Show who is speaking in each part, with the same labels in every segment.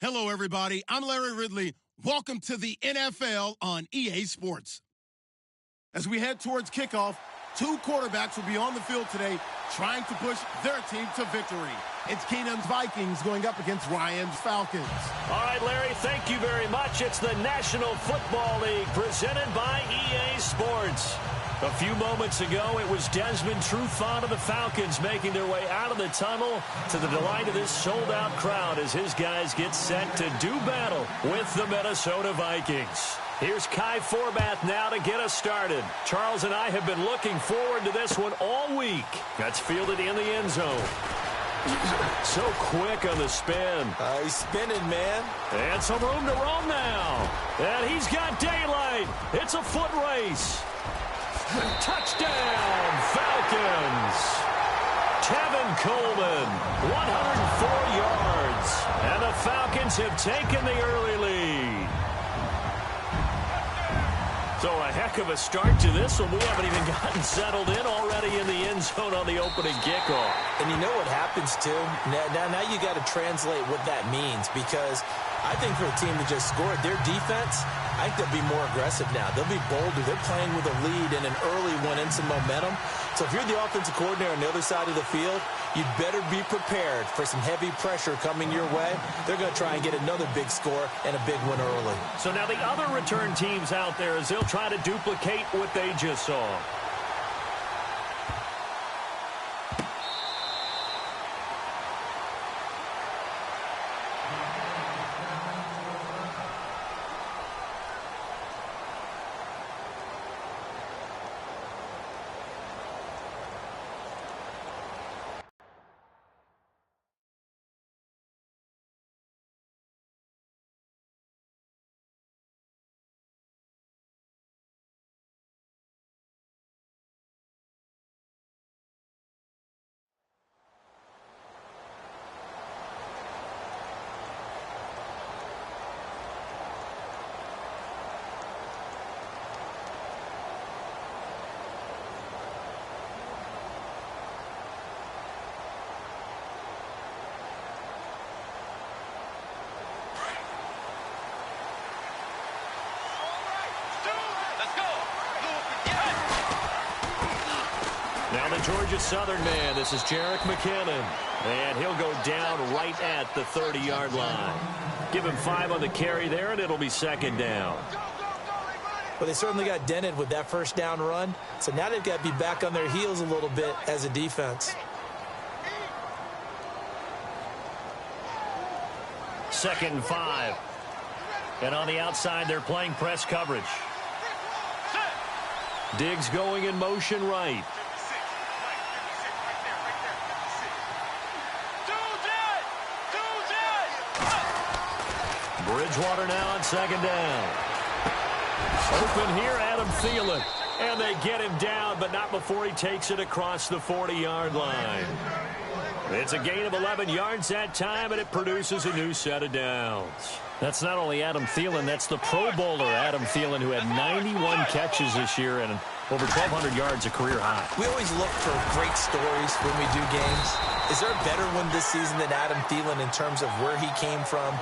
Speaker 1: Hello, everybody. I'm Larry Ridley. Welcome to the NFL on EA Sports. As we head towards kickoff, two quarterbacks will be on the field today trying to push their team to victory. It's Keenan's Vikings going up against Ryan's Falcons.
Speaker 2: All right, Larry, thank you very much. It's the National Football League presented by EA Sports. A few moments ago, it was Desmond Trufant of the Falcons making their way out of the tunnel to the delight of this sold-out crowd as his guys get set to do battle with the Minnesota Vikings. Here's Kai Forbath now to get us started. Charles and I have been looking forward to this one all week. That's fielded in the end zone. So quick on the spin.
Speaker 3: He's spinning, man.
Speaker 2: And some room to roam now. And he's got daylight. It's a foot race. Touchdown, Falcons. Tevin Coleman, 104 yards. And the Falcons have taken the early lead. So a heck of a start to this one. We haven't even gotten settled in already in the end zone on the opening kickoff.
Speaker 3: And you know what happens, too? Now you got to translate what that means, because I think for a team to just score their defense, I think they'll be more aggressive now. They'll be bolder. They're playing with a lead and an early one and some momentum. So if you're the offensive coordinator on the other side of the field, you'd better be prepared for some heavy pressure coming your way. They're going to try and get another big score and a big one early.
Speaker 2: So now the other return teams out there, as they'll try to duplicate what they just saw. Now the Georgia Southern man, this is Jerick McKinnon. And he'll go down right at the 30-yard line. Give him 5 on the carry there, and it'll be second down.
Speaker 3: Well, they certainly got dented with that first down run. So now they've got to be back on their heels a little bit as a defense.
Speaker 2: Second and 5. And on the outside, they're playing press coverage. Diggs going in motion right. Bridgewater now on second down. Open here, Adam Thielen. And they get him down, but not before he takes it across the 40-yard line. It's a gain of 11 yards that time, and it produces a new set of downs. That's not only Adam Thielen, that's the Pro Bowler Adam Thielen, who had 91 catches this year and over 1,200 yards, a career high.
Speaker 3: We always look for great stories when we do games. Is there a better one this season than Adam Thielen in terms of where he came from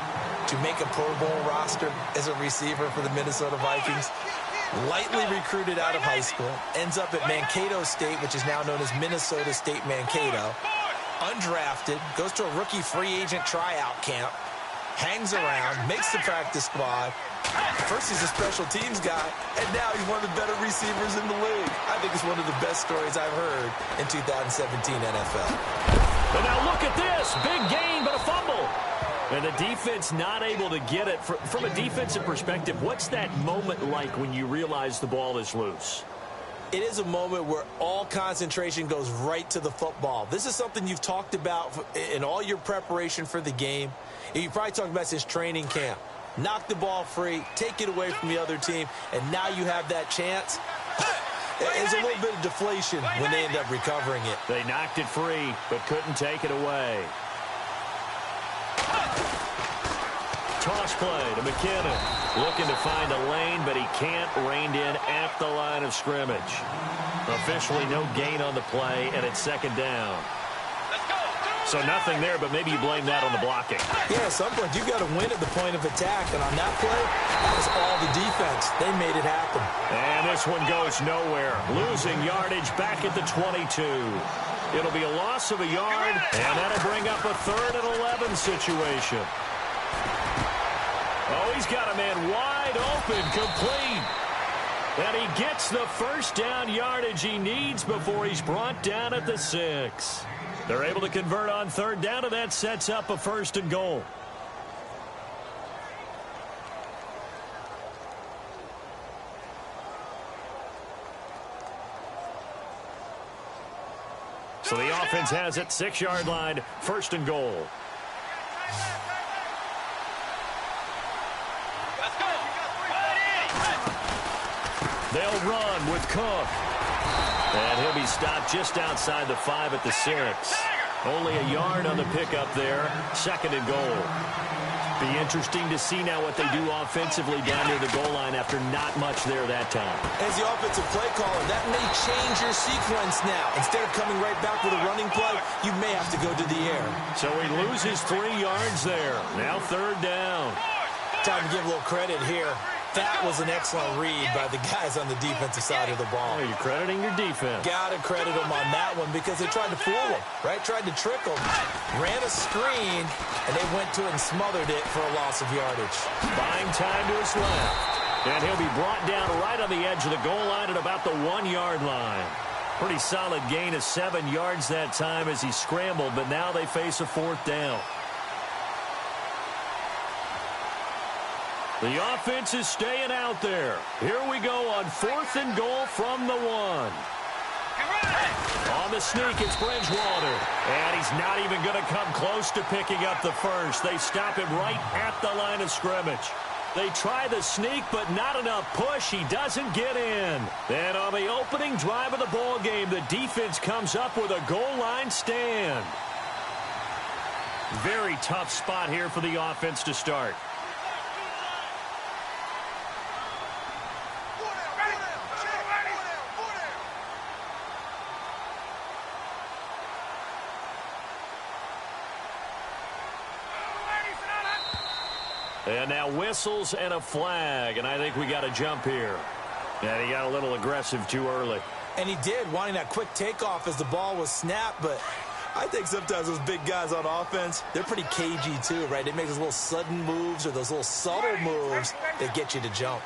Speaker 3: to make a Pro Bowl roster as a receiver for the Minnesota Vikings? Lightly recruited out of high school, ends up at Mankato State, which is now known as Minnesota State Mankato. Undrafted, goes to a rookie free agent tryout camp, hangs around, makes the practice squad. First he's a special teams guy, and now he's one of the better receivers in the league. I think it's one of the best stories I've heard in 2017 NFL.
Speaker 2: But now look at this. Big gain, but a fumble. And the defense not able to get it. From a defensive perspective, what's that moment like when you realize the ball is loose?
Speaker 3: It is a moment where all concentration goes right to the football. This is something you've talked about in all your preparation for the game. You probably talked about since training camp. Knock the ball free, take it away from the other team, and now you have that chance. There's a little bit of deflation when they end up recovering it.
Speaker 2: They knocked it free, but couldn't take it away. Toss play to McKinnon. Looking to find a lane, but he can't. Reined in at the line of scrimmage. Officially no gain on the play, and it's second down. So nothing there, but maybe you blame that on the blocking.
Speaker 3: Yeah, at some point, you've got to win at the point of attack. And on that play, that was all the defense. They made it happen.
Speaker 2: And this one goes nowhere. Losing yardage back at the 22. It'll be a loss of a yard, and that'll bring up a 3rd and 11 situation. Oh, he's got a man wide open, complete. And he gets the first down yardage he needs before he's brought down at the 6. They're able to convert on 3rd down, and that sets up a 1st and goal. So the offense has it, 6-yard line, 1st and goal. They'll run with Cook. And he'll be stopped just outside the 5 at the 6. Only a yard on the pickup there. 2nd and goal. Be interesting to see now what they do offensively down near the goal line after not much there that time.
Speaker 3: As the offensive play caller, that may change your sequence now. Instead of coming right back with a running play, you may have to go to the air.
Speaker 2: So he loses 3 yards there. Now 3rd down.
Speaker 3: Time to give a little credit here. That was an excellent read by the guys on the defensive side of the ball.
Speaker 2: Oh, you're crediting your defense.
Speaker 3: Got to credit them on that one because they tried to fool them, right? Tried to trick them. Ran a screen, and they went to it and smothered it for a loss of yardage.
Speaker 2: Buying time to his left. And he'll be brought down right on the edge of the goal line at about the 1-yard line. Pretty solid gain of 7 yards that time as he scrambled, but now they face a 4th down. The offense is staying out there. Here we go on 4th and goal from the 1. On the sneak, it's Bridgewater. And he's not even going to come close to picking up the first. They stop him right at the line of scrimmage. They try the sneak, but not enough push. He doesn't get in. Then on the opening drive of the ball game, the defense comes up with a goal line stand. Very tough spot here for the offense to start. And now whistles and a flag, and I think we got a jump here. And he got a little aggressive too early.
Speaker 3: And he did, wanting that quick takeoff as the ball was snapped, but I think sometimes those big guys on offense, they're pretty cagey too, right? They make those little sudden moves or those little subtle moves that get you to jump.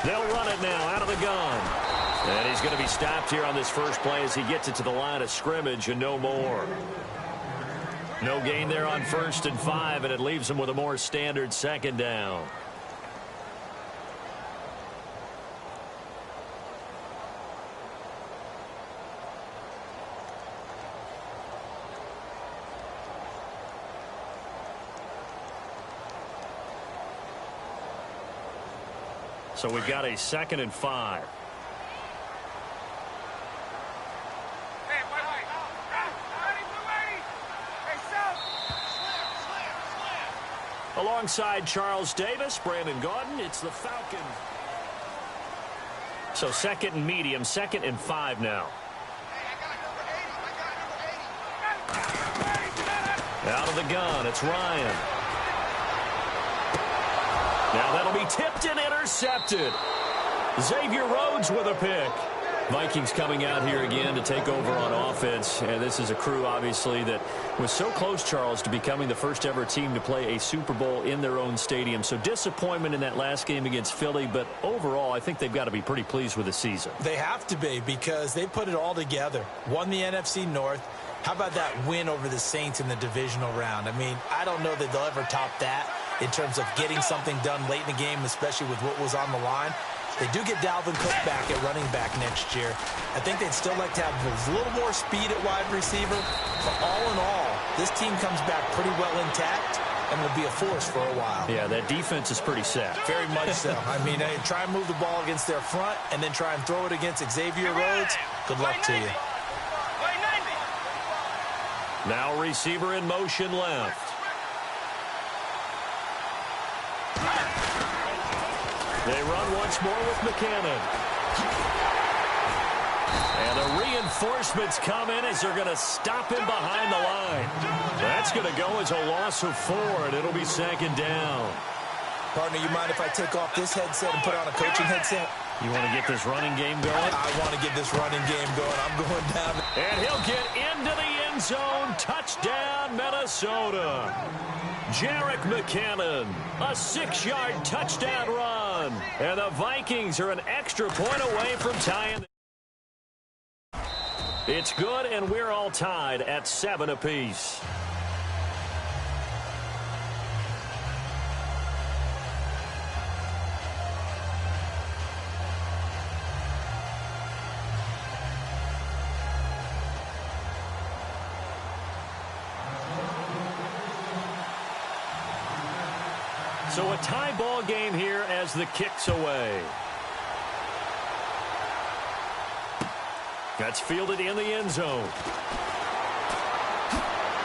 Speaker 2: They'll run it now out of the gun. And he's going to be stopped here on this first play as he gets it to the line of scrimmage and no more. No gain there on 1st and 5, and it leaves him with a more standard 2nd down. So we've got a 2nd and 5. Alongside Charles Davis, Brandon Gaudin, it's the Falcons. So 2nd and medium, 2nd and 5 now. Out of the gun, it's Ryan. Now that'll be tipped and intercepted. Xavier Rhodes with a pick. Vikings coming out here again to take over on offense. And this is a crew, obviously, that was so close, Charles, to becoming the first ever team to play a Super Bowl in their own stadium. So disappointment in that last game against Philly. But overall, I think they've got to be pretty pleased with the season.
Speaker 3: They have to be because they put it all together. Won the NFC North. How about that win over the Saints in the divisional round? I mean, I don't know that they'll ever top that in terms of getting something done late in the game, especially with what was on the line. They do get Dalvin Cook back at running back next year. I think they'd still like to have a little more speed at wide receiver. But all in all, this team comes back pretty well intact and will be a force for a while.
Speaker 2: Yeah, that defense is pretty set.
Speaker 3: Very much so. I mean, try and move the ball against their front and then try and throw it against Xavier Rhodes. Good luck to you.
Speaker 2: Now receiver in motion left. They run once more with McCannon. And the reinforcements come in as they're going to stop him behind the line. That's going to go as a loss of 4, and it'll be 2nd down.
Speaker 3: Partner, you mind if I take off this headset and put on a coaching headset?
Speaker 2: You want to get this running game going?
Speaker 3: I want to get this running game going. I'm going down.
Speaker 2: And he'll get into the end zone. Touchdown, Minnesota. Jerick McKinnon, a 6-yard touchdown run. And the Vikings are an extra point away from tying. It's good, and we're all tied at 7 apiece. So a tie ball game here as the kick's away. That's fielded in the end zone.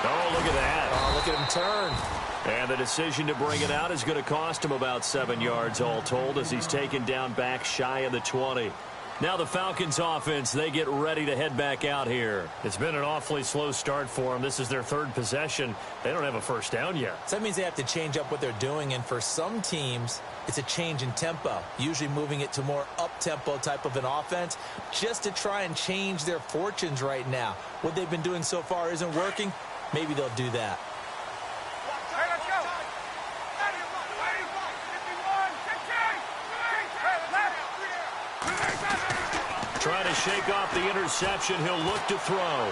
Speaker 2: Oh, look at that.
Speaker 3: Oh, look at him turn.
Speaker 2: And the decision to bring it out is going to cost him about 7 yards all told as he's taken down back shy of the 20. Now the Falcons offense, they get ready to head back out here. It's been an awfully slow start for them. This is their 3rd possession. They don't have a first down yet.
Speaker 3: So that means they have to change up what they're doing, and for some teams, it's a change in tempo, usually moving it to more up-tempo type of an offense just to try and change their fortunes right now. What they've been doing so far isn't working. Maybe they'll do that.
Speaker 2: Trying to shake off the interception. He'll look to throw.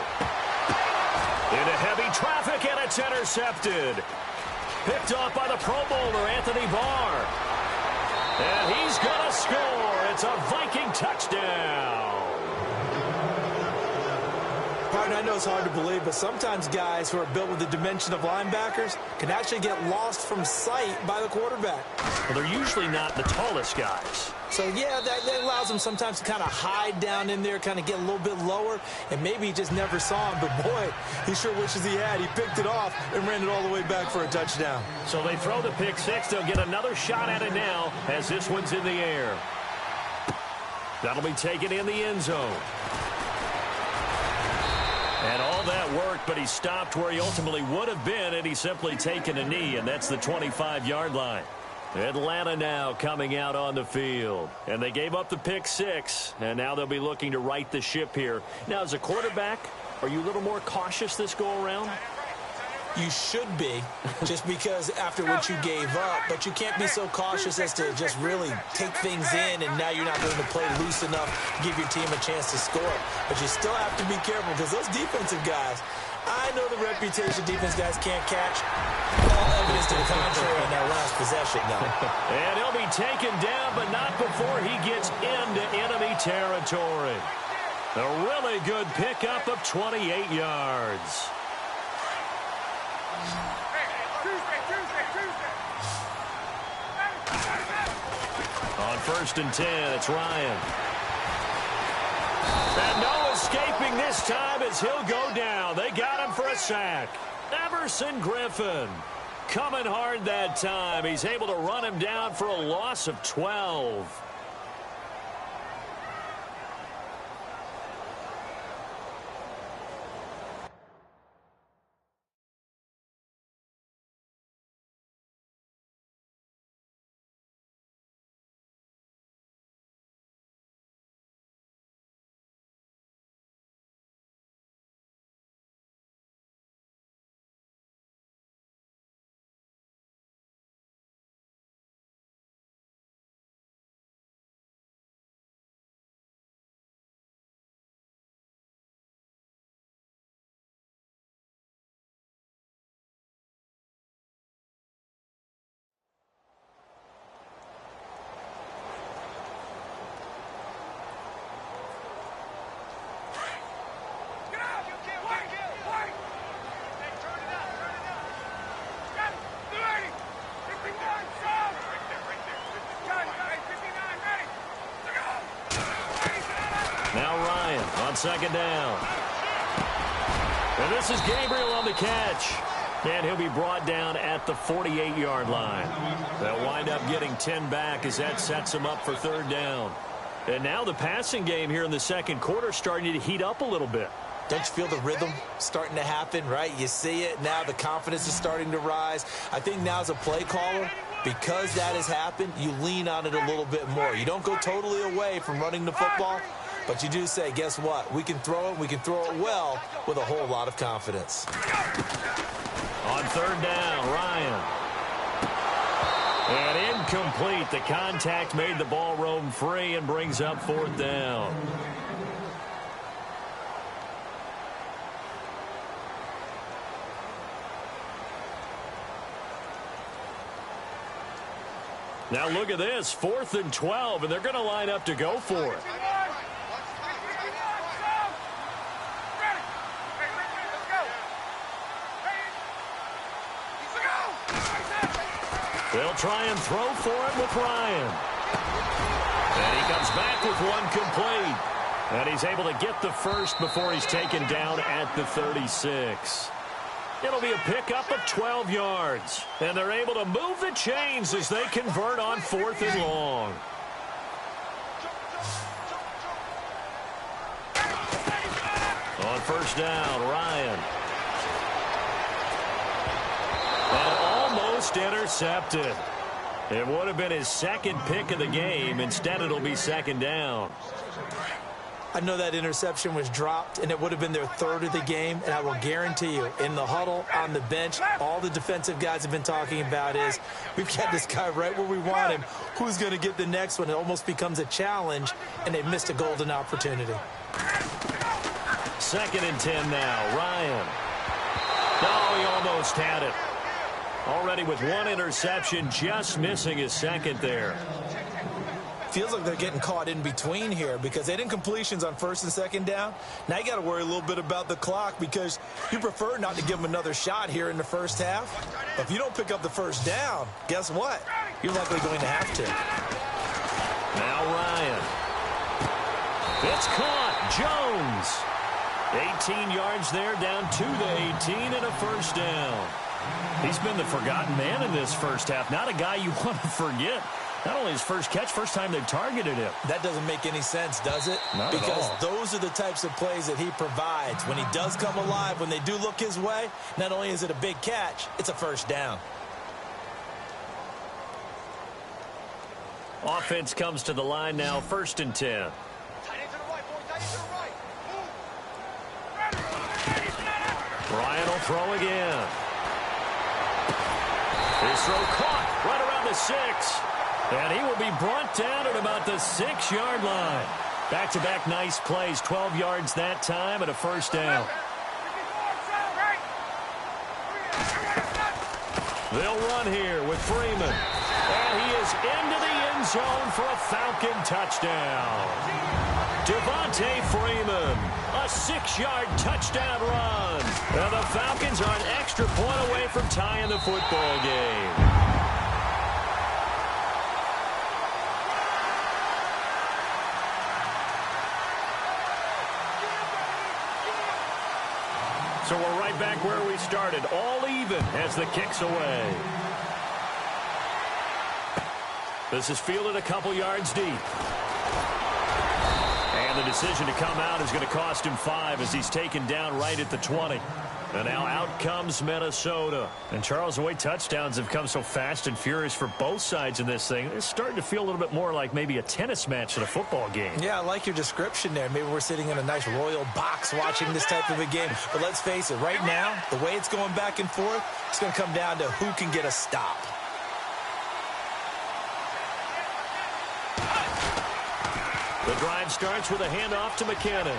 Speaker 2: Into heavy traffic, and it's intercepted. Picked off by the Pro Bowler, Anthony Barr. And he's going to score. It's a Viking touchdown.
Speaker 3: Partner, I know it's hard to believe, but sometimes guys who are built with the dimension of linebackers can actually get lost from sight by the quarterback.
Speaker 2: Well, they're usually not the tallest guys.
Speaker 3: So, yeah, that allows him sometimes to kind of hide down in there, kind of get a little bit lower, and maybe he just never saw him. But, boy, he sure wishes he had. He picked it off and ran it all the way back for a touchdown.
Speaker 2: So they throw the pick six. They'll get another shot at it now as this one's in the air. That'll be taken in the end zone. And all that worked, but he stopped where he ultimately would have been, and he's simply taken a knee, and that's the 25-yard line. Atlanta now coming out on the field. And they gave up the pick six, and now they'll be looking to right the ship here. Now, as a quarterback, are you a little more cautious this go-around?
Speaker 3: You should be, just because after what you gave up, but you can't be so cautious as to just really take things in, and now you're not going to play loose enough to give your team a chance to score. But you still have to be careful, because those defensive guys, I know the reputation defense guys can't catch. All evidence to the contrary in that last possession, though.
Speaker 2: And he'll be taken down, but not before he gets into enemy territory. A really good pickup of 28 yards. On 1st and 10, it's Ryan. And no escaping this time as he'll go down. They got him for a sack. Everson Griffin coming hard that time. He's able to run him down for a loss of 12. Now Ryan on 2nd down. And this is Gabriel on the catch. And he'll be brought down at the 48-yard line. They'll wind up getting 10 back as that sets him up for 3rd down. And now the passing game here in the second quarter starting to heat up a little bit.
Speaker 3: Don't you feel the rhythm starting to happen, right? You see it now. The confidence is starting to rise. I think now as a play caller, because that has happened, you lean on it a little bit more. You don't go totally away from running the football, but you do say, guess what? We can throw it. We can throw it well with a whole lot of confidence.
Speaker 2: On third down, Ryan. And incomplete. The contact made the ball roam free and brings up fourth down. Now look at this, 4th and 12, and they're going to line up to go for it. They'll try and throw for it with Ryan. And he comes back with one complete. And he's able to get the first before he's taken down at the 36. It'll be a pickup of 12 yards. And they're able to move the chains as they convert on 4th and long. On first down, Ryan. And almost intercepted. It would have been his second pick of the game. Instead, it'll be second down.
Speaker 3: I know that interception was dropped, and it would have been their third of the game, and I will guarantee you, in the huddle, on the bench, all the defensive guys have been talking about is, we've got this guy right where we want him. Who's going to get the next one? It almost becomes a challenge, and they missed a golden opportunity.
Speaker 2: 2nd and 10 now, Ryan. Oh, he almost had it. Already with one interception, just missing his second there.
Speaker 3: Feels like they're getting caught in between here because they didn't completions on 1st and 2nd down. Now you got to worry a little bit about the clock because you prefer not to give them another shot here in the first half. But if you don't pick up the first down, guess what? You're likely going to have to.
Speaker 2: Now Ryan. It's caught. Jones. 18 yards there, down to the 18 and a first down. He's been the forgotten man in this first half. Not a guy you want to forget. Not only his first catch, first time they've targeted him.
Speaker 3: That doesn't make any sense, does it?
Speaker 2: Not
Speaker 3: because
Speaker 2: at all.
Speaker 3: Those are the types of plays that he provides. When he does come alive, when they do look his way, not only is it a big catch, it's a first down.
Speaker 2: Offense comes to the line now, 1st and 10. Ryan will throw again. His throw caught right around the 6. And he will be brought down at about the 6-yard line. Back-to-back nice plays, 12 yards that time and a first down. They'll run here with Freeman. And he is into the end zone for a Falcon touchdown. Devontae Freeman, a 6-yard touchdown run. And the Falcons are an extra point away from tying the football game. So we're right back where we started, all even as the kick's away. This is fielded a couple yards deep. And the decision to come out is going to cost him 5 as he's taken down right at the 20. And now out comes Minnesota. And Charles, the way touchdowns have come so fast and furious for both sides in this thing, it's starting to feel a little bit more like maybe a tennis match than a football game.
Speaker 3: Yeah, I like your description there. Maybe we're sitting in a nice royal box watching this type of a game. But let's face it, right now, the way it's going back and forth, it's going to come down to who can get a stop.
Speaker 2: The drive starts with a handoff to McKinnon.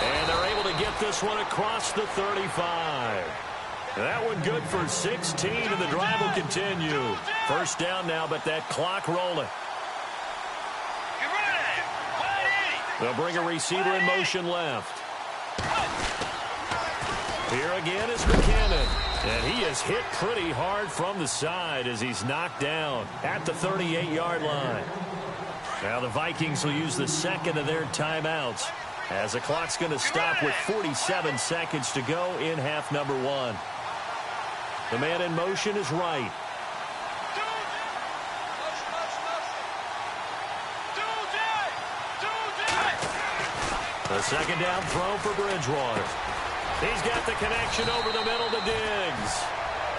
Speaker 2: And they're able to get this one across the 35. That one good for 16, and the drive will continue. First down now, but that clock rolling. They'll bring a receiver in motion left. Here again is McKinnon. And he is hit pretty hard from the side as he's knocked down at the 38-yard line. Now the Vikings will use the second of their timeouts as the clock's going to stop with 47 seconds to go in half number 1. The man in motion is right. A second down throw for Bridgewater. He's got the connection over the middle to Diggs.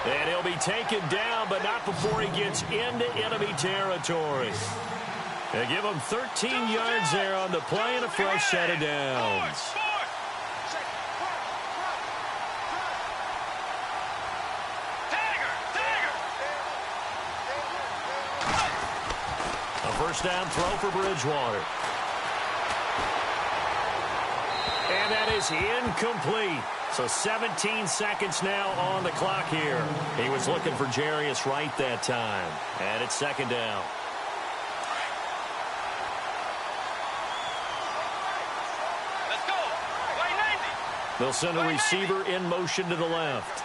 Speaker 2: And he'll be taken down, but not before he gets into enemy territory. They give him 13 yards there on the play and a fresh set of downs. A first down throw for Bridgewater. And that is incomplete. So 17 seconds now on the clock here. He was looking for Jarius Wright that time. And it's second down.
Speaker 4: Let's go. Right 90.
Speaker 2: They'll send a receiver in motion to the left.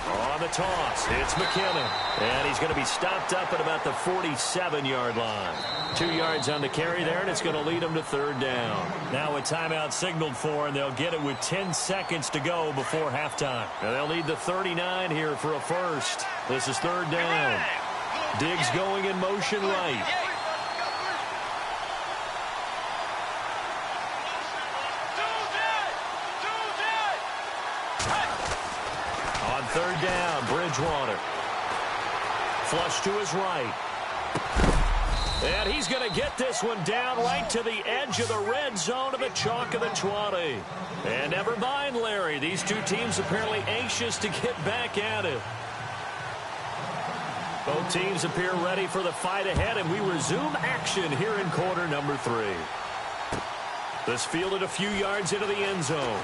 Speaker 2: On the toss, it's McKinnon. And he's going to be stopped up at about the 47-yard line. 2 yards on the carry there, and it's going to lead them to third down. Now a timeout signaled for, and they'll get it with 10 seconds to go before halftime. Now they'll need the 39 here for a first. This is third down. Diggs going in motion right. On third down, Bridgewater. Flush to his right. And he's going to get this one down right to the edge of the red zone of the chalk of the 20. And never mind, Larry. These two teams apparently anxious to get back at it. Both teams appear ready for the fight ahead, and we resume action here in quarter number 3. This fielded a few yards into the end zone.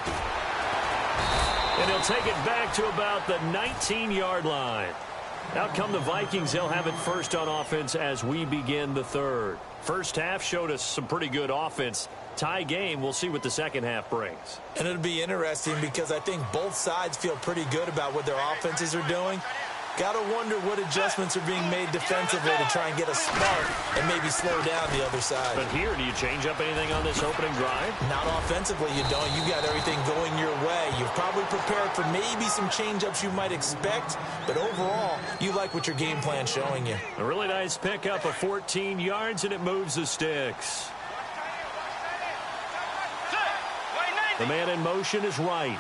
Speaker 2: And he'll take it back to about the 19-yard line. Out come the Vikings. They'll have it first on offense as we begin the third. First half showed us some pretty good offense. Tie game. We'll see what the second half brings.
Speaker 3: And it'll be interesting because I think both sides feel pretty good about what their offenses are doing. Got to wonder what adjustments are being made defensively to try and get a spark and maybe slow down the other side.
Speaker 2: But here, do you change up anything on this opening drive?
Speaker 3: Not offensively, you don't. You got everything going your way. You've probably prepared for maybe some change-ups you might expect, but overall, you like what your game plan's showing you.
Speaker 2: A really nice pickup of 14 yards, and it moves the sticks. The man in motion is right.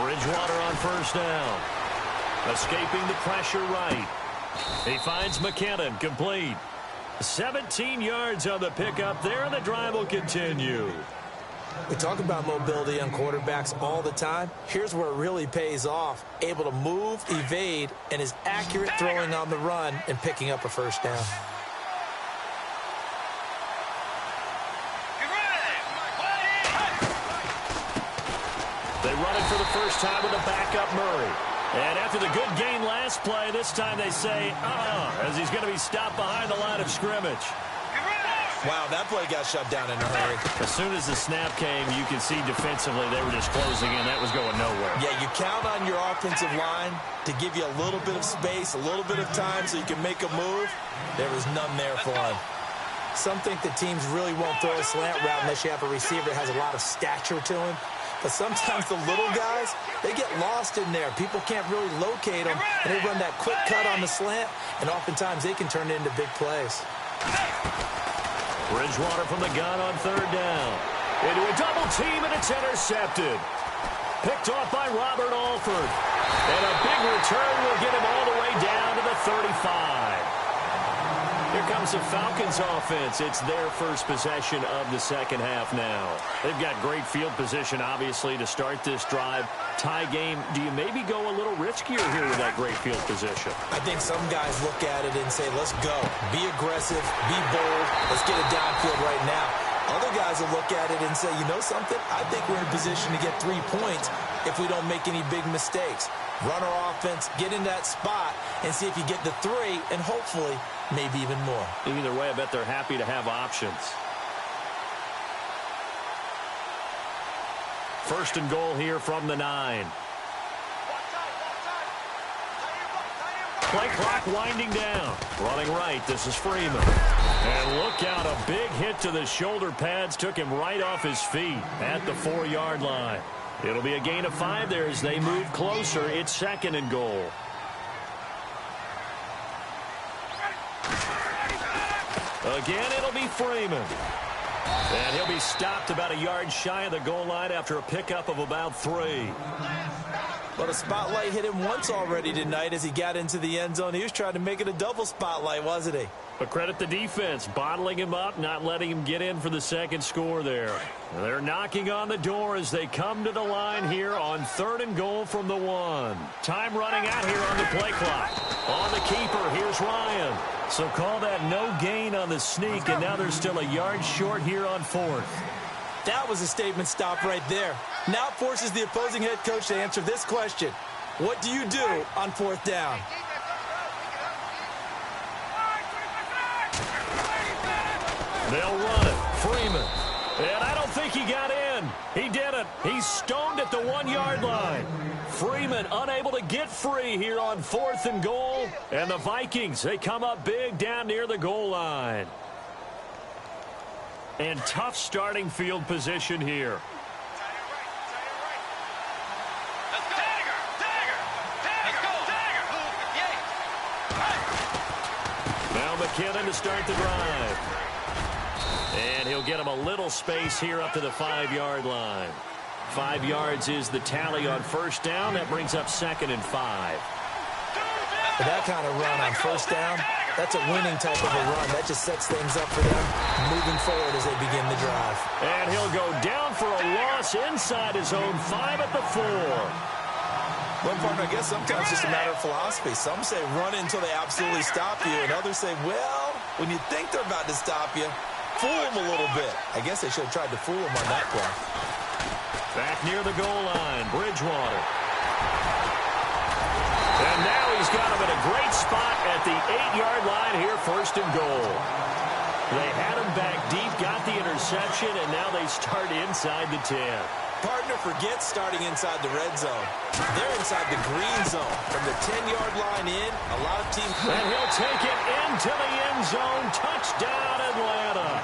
Speaker 2: Bridgewater on first down. Escaping the pressure right. He finds McKinnon, complete. 17 yards on the pickup there, and the drive will continue.
Speaker 3: We talk about mobility on quarterbacks all the time. Here's where it really pays off. Able to move, evade, and is accurate throwing on the run and picking up a first down.
Speaker 2: They run it for the first time with a backup Murray. And after the good gain last play, this time they say, as he's going to be stopped behind the line of scrimmage.
Speaker 3: Wow, that play got shut down in a hurry.
Speaker 2: As soon as the snap came, you can see defensively they were just closing in. That was going nowhere.
Speaker 3: Yeah, you count on your offensive line to give you a little bit of space, a little bit of time so you can make a move. There was none there for him. Some think the teams really won't throw a slant route unless you have a receiver that has a lot of stature to him. But sometimes the little guys, they get lost in there. People can't really locate them, and they run that quick cut on the slant, and oftentimes they can turn it into big plays.
Speaker 2: Bridgewater from the gun on third down. Into a double team, and it's intercepted. Picked off by Robert Alford. And a big return will get him all the way down to the 35. Here comes the Falcons offense. It's their first possession of the second half now. They've got great field position, obviously, to start this drive. Tie game, do you maybe go a little riskier here with that great field position?
Speaker 3: I think some guys look at it and say, let's go. Be aggressive. Be bold. Let's get it downfield right now. Other guys will look at it and say, you know something? I think we're in a position to get 3 points if we don't make any big mistakes. Run our offense, get in that spot, and see if you get the 3, and hopefully maybe even more.
Speaker 2: Either way, I bet they're happy to have options. First and goal here from the 9. Play clock winding down. Running right, this is Freeman. And look out, a big hit to the shoulder pads. Took him right off his feet at the 4-yard line. It'll be a gain of 5 there as they move closer. It's second and goal. Again, it'll be Freeman. And he'll be stopped about a yard shy of the goal line after a pickup of about 3.
Speaker 3: Well, the spotlight hit him once already tonight as he got into the end zone. He was trying to make it a double spotlight, wasn't he?
Speaker 2: But credit the defense, bottling him up, not letting him get in for the second score there. They're knocking on the door as they come to the line here on 3rd and goal from the 1. Time running out here on the play clock. On the keeper, here's Ryan. So call that no gain on the sneak, and now they're still a yard short here on 4th.
Speaker 3: That was a statement stop right there. Now it forces the opposing head coach to answer this question. What do you do on 4th down?
Speaker 2: They'll run it. Freeman. And I don't think he got in. He didn't. He's stoned at the 1-yard line. Freeman unable to get free here on 4th and goal. And the Vikings, they come up big down near the goal line. And tough starting field position here. Now McKinnon to start the drive. And he'll get him a little space here up to the 5-yard line. 5 yards is the tally on 1st down. That brings up 2nd and 5.
Speaker 3: With that kind of run on 1st down, that's a winning type of a run. That just sets things up for them moving forward as they begin the drive.
Speaker 2: And he'll go down for a loss inside his own 5 at the 4.
Speaker 3: Well, partner, I guess sometimes it's just a matter of philosophy. Some say run until they absolutely stop you, and others say, well, when you think they're about to stop you, fool them a little bit. I guess they should have tried to fool them on that play.
Speaker 2: Back near the goal line, Bridgewater. And now he's got him in a great spot at the 8-yard line here, 1st and goal. They had him back deep, got the interception, and now they start inside the 10.
Speaker 3: Partner, forget starting inside the red zone. They're inside the green zone. From the 10-yard line in, a lot of teams...
Speaker 2: And he'll take it into the end zone. Touchdown, Atlanta.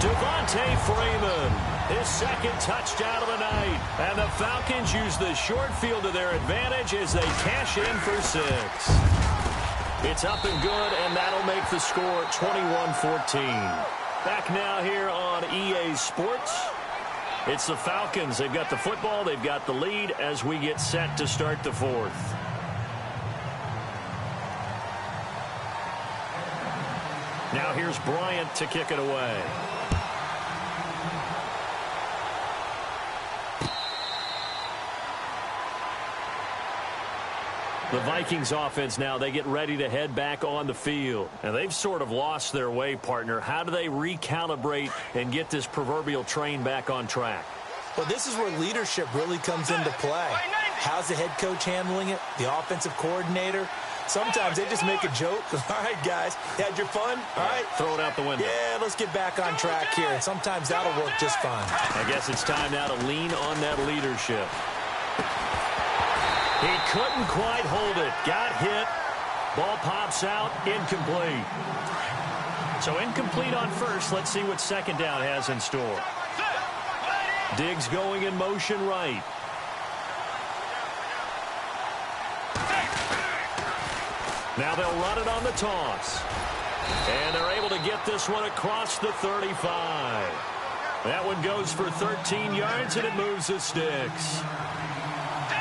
Speaker 2: Devontae Freeman, his 2nd touchdown of the night. And the Falcons use the short field to their advantage as they cash in for 6. It's up and good, and that'll make the score 21-14. Back now here on EA Sports. It's the Falcons. They've got the football. They've got the lead as we get set to start the 4th. Now here's Bryant to kick it away. The Vikings offense now, they get ready to head back on the field. And they've sort of lost their way, partner. How do they recalibrate and get this proverbial train back on track?
Speaker 3: Well, this is where leadership really comes into play. How's the head coach handling it? The offensive coordinator? Sometimes they just make a joke. All right, guys, you had your fun? All right.
Speaker 2: Throw it out the window.
Speaker 3: Yeah, let's get back on track here. And sometimes that'll work just fine.
Speaker 2: I guess it's time now to lean on that leadership. He couldn't quite hold it. Got hit. Ball pops out. Incomplete. So incomplete on 1st. Let's see what 2nd down has in store. Diggs going in motion right. Now they'll run it on the toss. And they're able to get this one across the 35. That one goes for 13 yards, and it moves the sticks.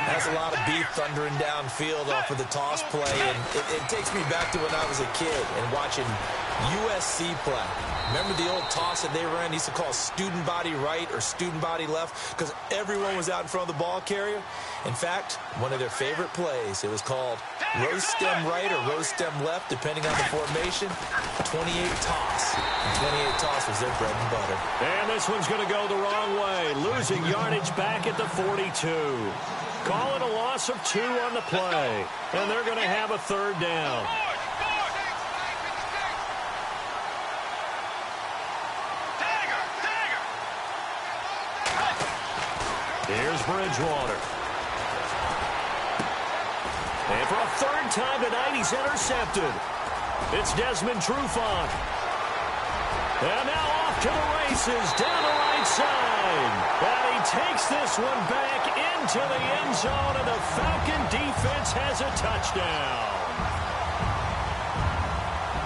Speaker 3: That's a lot of beef thundering downfield off of the toss play, and it takes me back to when I was a kid and watching USC play. Remember the old toss that they ran? They used to call student body right or student body left because everyone was out in front of the ball carrier. In fact, one of their favorite plays, it was called rose stem right or rose stem left, depending on the formation, 28 toss. And 28 toss was their bread and butter.
Speaker 2: And this one's going to go the wrong way, losing yardage back at the 42. Call it a loss of 2 on the play. And they're going to have a 3rd down. Here's Bridgewater. And for a 3rd time tonight, he's intercepted. It's Desmond Trufant. And now off to the races down the right side. And he takes this one back into the end zone, and the Falcon defense has a touchdown.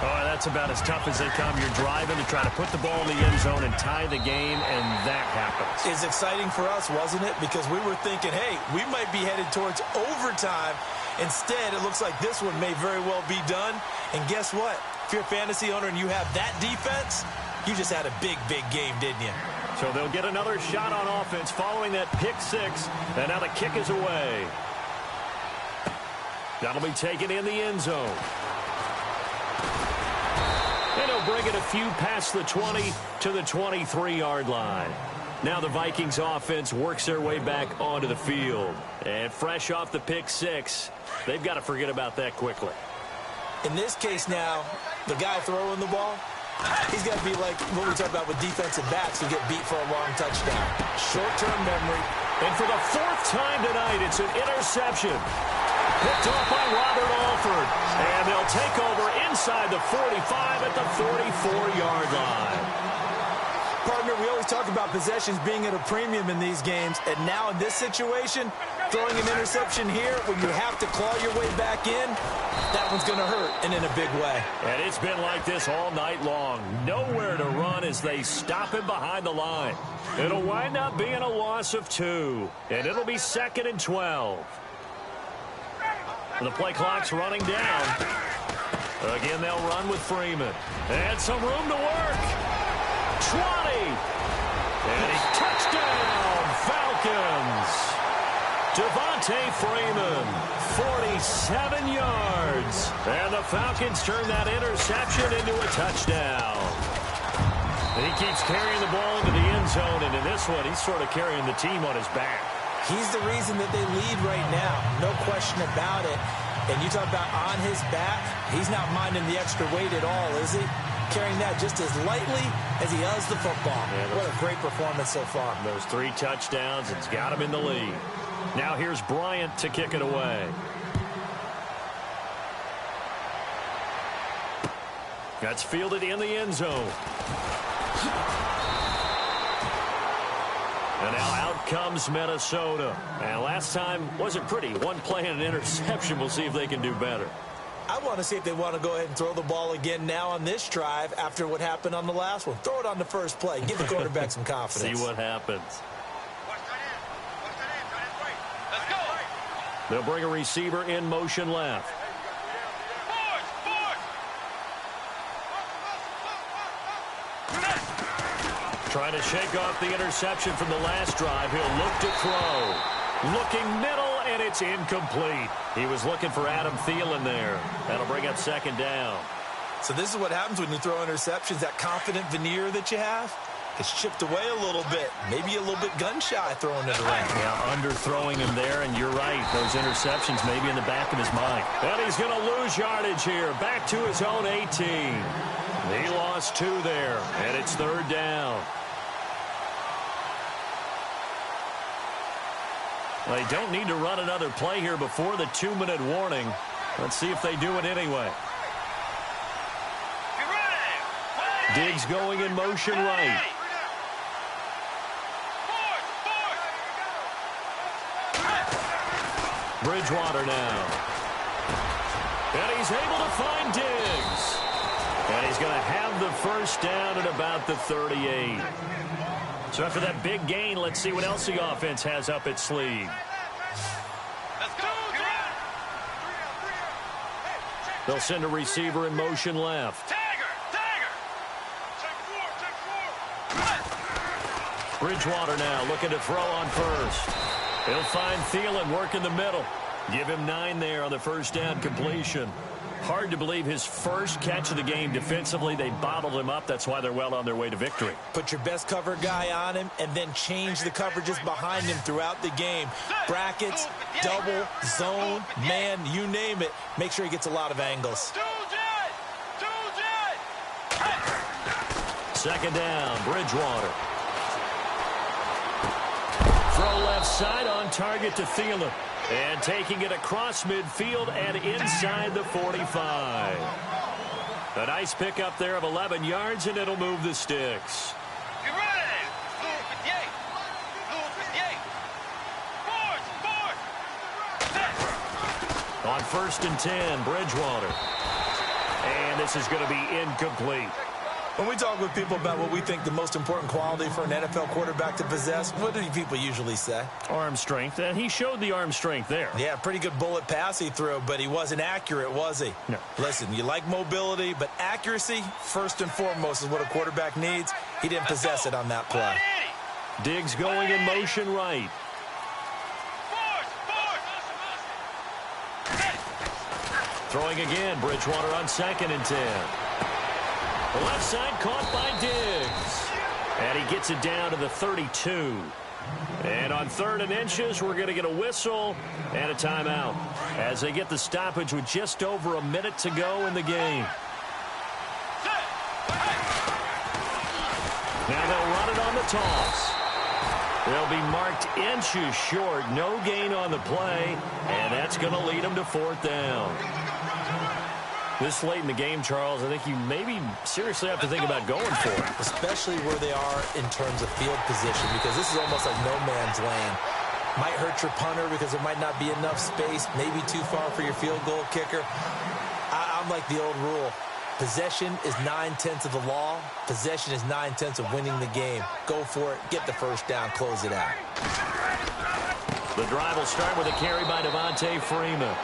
Speaker 2: Oh, it's about as tough as they come. You're driving to try to put the ball in the end zone and tie the game, and that happens.
Speaker 3: It's exciting for us, wasn't it? Because we were thinking, hey, we might be headed towards overtime. Instead, it looks like this one may very well be done. And guess what? If you're a fantasy owner and you have that defense, you just had a big, big game, didn't you?
Speaker 2: So they'll get another shot on offense following that pick six. And now the kick is away. That'll be taken in the end zone. And he'll bring it a few past the 20 to the 23-yard line. Now the Vikings offense works their way back onto the field. And fresh off the pick six, they've got to forget about that quickly.
Speaker 3: In this case now, the guy throwing the ball, he's got to be like what we talk about with defensive backs who get beat for a long touchdown. Short-term memory.
Speaker 2: And for the fourth time tonight, it's an interception. Picked off by Robert Alford. And they'll take over inside the 45 at the 44-yard line.
Speaker 3: Partner, we always talk about possessions being at a premium in these games. And now in this situation, throwing an interception here when you have to claw your way back in, that one's going to hurt, and in a big way.
Speaker 2: And it's been like this all night long. Nowhere to run as they stop him behind the line. It'll wind up being a loss of 2. And it'll be 2nd and 12. The play clock's running down. Again, they'll run with Freeman. And some room to work. 20. And he touchdown, Falcons. Devontae Freeman, 47 yards. And the Falcons turn that interception into a touchdown. And he keeps carrying the ball into the end zone. And in this one, he's sort of carrying the team on his back.
Speaker 3: He's the reason that they lead right now. No question about it. And you talk about on his back, he's not minding the extra weight at all, is he? Carrying that just as lightly as he does the football. Yeah, what a great performance so far.
Speaker 2: Those 3 touchdowns, it's got him in the lead. Now here's Bryant to kick it away. That's fielded in the end zone. And now out comes Minnesota. And last time wasn't pretty. One play and an interception. We'll see if they can do better.
Speaker 3: I want to see if they want to go ahead and throw the ball again now on this drive after what happened on the last one. Throw it on the first play. Give the quarterback some confidence.
Speaker 2: See what happens.
Speaker 4: Let's go.
Speaker 2: They'll bring a receiver in motion left. Trying to shake off the interception from the last drive. He'll look to throw. Looking middle, and it's incomplete. He was looking for Adam Thielen there. That'll bring up 2nd down.
Speaker 3: So this is what happens when you throw interceptions. That confident veneer that you have, it's chipped away a little bit. Maybe a little bit gun-shy throwing it around.
Speaker 2: Yeah, underthrowing him there, and you're right. Those interceptions may be in the back of his mind. And he's going to lose yardage here. Back to his own 18. He lost 2 there, and it's 3rd down. They don't need to run another play here before the 2-minute warning. Let's see if they do it anyway. Diggs going in motion right. Bridgewater now. And he's able to find Diggs. And he's going to have the first down at about the 38. So after that big gain, let's see what else the offense has up its sleeve.
Speaker 4: Let's go.
Speaker 2: They'll send a receiver in motion left. Bridgewater now looking to throw on first. He'll find Thielen working the middle. Give him 9 there on the first down completion. Hard to believe his first catch of the game defensively. They bottled him up. That's why they're well on their way to victory.
Speaker 3: Put your best cover guy on him and then change the coverages behind him throughout the game. Brackets, double, zone, man, you name it. Make sure he gets a lot of angles.
Speaker 2: 2nd down, Bridgewater. Throw left side on target to Thielen. And taking it across midfield and inside the 45. A nice pickup there of 11 yards, and it'll move the sticks. On 1st and 10, Bridgewater. And this is going to be incomplete.
Speaker 3: When we talk with people about what we think the most important quality for an NFL quarterback to possess, what do people usually say?
Speaker 2: Arm strength, and he showed the arm strength there.
Speaker 3: Yeah, pretty good bullet pass he threw, but he wasn't accurate, was he?
Speaker 2: No.
Speaker 3: Listen, you like mobility, but accuracy, first and foremost, is what a quarterback needs. He didn't possess it on that play.
Speaker 2: Diggs going in motion right. Throwing again, Bridgewater on 2nd and 10. The left side caught by Diggs. And he gets it down to the 32. And on 3rd and inches, we're going to get a whistle and a timeout as they get the stoppage with just over a minute to go in the game. Now they'll run it on the toss. They'll be marked inches short. No gain on the play, and that's going to lead them to 4th down. This late in the game, Charles, I think you maybe seriously have to think about going for it.
Speaker 3: Especially where they are in terms of field position, because this is almost like no man's land. Might hurt your punter because there might not be enough space, maybe too far for your field goal kicker. I'm like the old rule. Possession is 9/10 of the law. Possession is 9/10 of winning the game. Go for it. Get the first down. Close it out.
Speaker 2: The drive will start with a carry by Devontae Freeman.